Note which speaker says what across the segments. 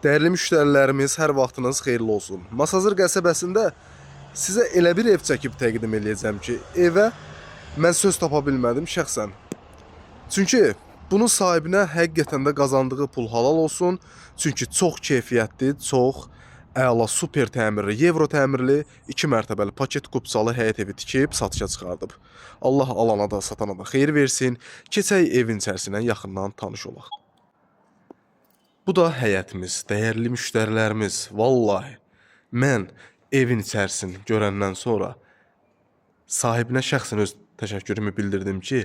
Speaker 1: Dəyərli müştərilərimiz, hər vaxtınız xeyirli olsun. Masazır qəsəbəsində sizə elə bir ev çəkib təqdim edəcəm ki, evə mən söz tapa bilmədim şəxsən. Çünki bunun sahibinə həqiqətən də qazandığı pul halal olsun. Çünki çox keyfiyyətli, çox əla, super təmirli, Euro təmirli 2 mərtəbəli paket kupçalı həyət evi tikib satışa çıxardıb. Allah alana da satana da xeyir versin. Keçək evin içərisindən yaxından tanış olaq. Bu da həyətimiz, dəyərli müştərilərimiz. Vallahi mən evin içərisini görəndən sonra sahibinə şəxsən öz təşəkkürümü bildirdim ki,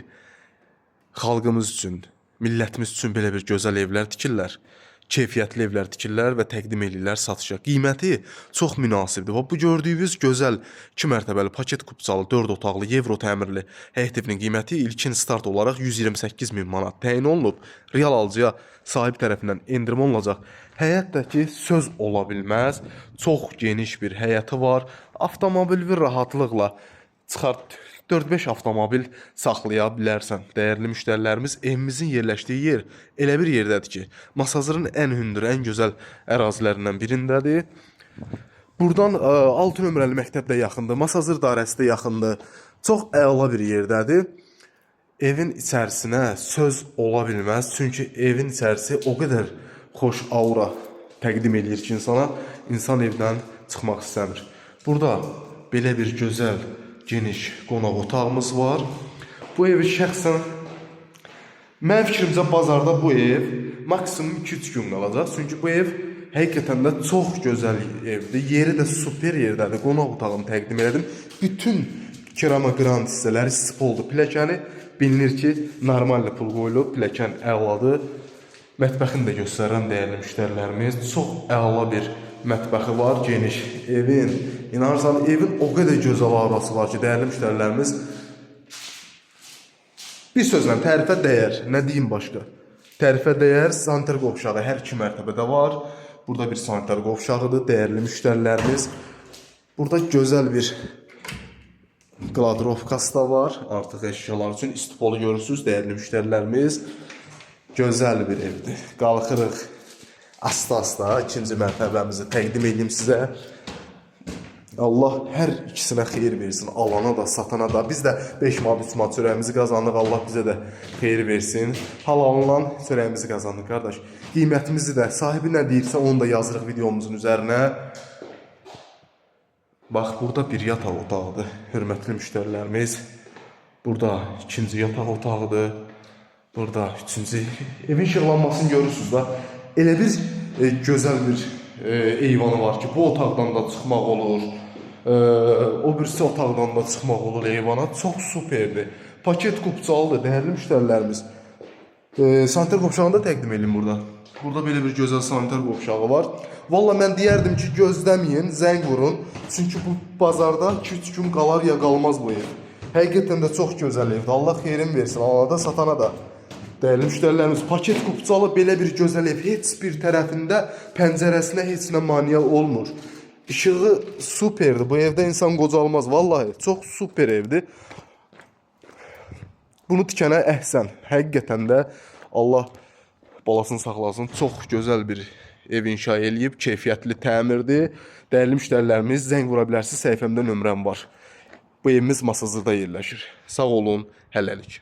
Speaker 1: xalqımız üçün, millətimiz üçün belə bir gözəl evlər tikirlər, keyfiyyətli evlər tikirlər və təqdim edirlər satışa. Qiyməti çox münasibdir. Bu gördüyünüz gözəl 2 mərtəbəli paket kupçalı 4 otaqlı Euro təmirli həyət evinin qiyməti ilkin start olaraq 128 min manat təyin olunub. Real alıcıya sahib tərəfindən endirim olunacaq. Həyətdəki söz ola bilməz. Çox geniş bir həyəti var. Avtomobil bir rahatlıqla çıxart 4-5 avtomobil saxlaya bilərsən. Dəyərli müştərilərimiz, evimizin yerləşdiyi yer elə bir yerdədir ki, Masazırın ən hündür, ən gözəl ərazilərindən birindədir. Buradan 6 nömrəli məktəb də yaxındır, Masazır dairəsi də yaxındır. Çox əla bir yerdədir. Evin içərisinə söz ola bilməz. Çünki evin içərisi o qədər xoş aura təqdim edir ki, insan evdən çıxmaq istəmir. Burada belə bir gözəl, geniş qonaq otağımız var. Bu evi şəxsən mənim fikrimcə bazarda bu ev maksimum 2-3 gün qalacaq. Çünki bu ev həqiqətən də çox gözəl evdir. Yeri də super yerdədir. Qonaq otağını təqdim edim. Bütün kerama qrant hissələri spoldur. Pilləkəni bilinir ki, normal pul qoyulub. Pilləkən əladır. Mətbəxini də göstərirəm dəyərli müştərilərimiz. Çox əla bir mətbəxi var, geniş evin. İnanırsan, evin o qədər gözəl aurası var ki, dəyərli müştərilərimiz, bir sözlə tərifə dəyər. Nə deyim başqa? Tərifə dəyər, sanitar qovşağı hər 2 mərtəbədə var. Burada bir sanitar qovşağıdır, dəyərli müştərilərimiz. Burada gözəl bir qladrovkası da var. Artıq əşyalar üçün istipolu görürsünüz, dəyərli müştərilərimiz. Gözəl bir evdir. Qalxırıq asta-asta ikinci mərtəbəmizi təqdim edeyim sizə. Allah hər ikisinə xeyir versin, alana da, satana da. Biz də 5 manat, 3 manat çörəyimizi qazandıq, Allah bizə də xeyir versin. Halalından çörəyimizi qazandıq, qardaş. Qiymətimizi də, sahibi nə deyirsə, onu da yazırıq videomuzun üzərinə. Bax, burada bir yataq otağıdır, hörmətli müştərilərimiz. Burada ikinci yataq otağıdır. Burada üçüncü. Evin işıqlanmasını görürsünüz da. Elə bir gözəl bir eyvanı var ki, bu otaqdan da çıxmaq olur. O birisi otaqdan da çıxmaq olur eyvana. Çox superdir. Paket kupçalıdır, dəyərli müştərilərimiz. Sanitar qovşağını da təqdim edin burada. Burada belə bir gözəl sanitar qovşağı var. Valla mən deyərdim ki, gözləməyin, zəng vurun. Çünki bu bazarda 2-3 gün qalar ya qalmaz bu ev. Həqiqətən də çox gözəl evdir. Allah xeyrin versin, alana da, satana da. Dəyərli müştərilərimiz, paket kupçalı belə bir gözəl ev heç bir tərəfində pəncərəsinə heç nə maneə olmur. İşığı superdir. Bu evdə insan qocalmaz. Vallahi çox super evdir. Bunu tikənə əhsən. Həqiqətən də Allah balasını saxlasın. Çox gözəl bir ev inşa eləyib. Keyfiyyətli təmirdir. Dəyərli müştərilərimiz, zəng vura bilərsiniz. Səhifəmdə nömrəm var. Bu evimiz Masazırda yerləşir. Sağ olun, hələlik.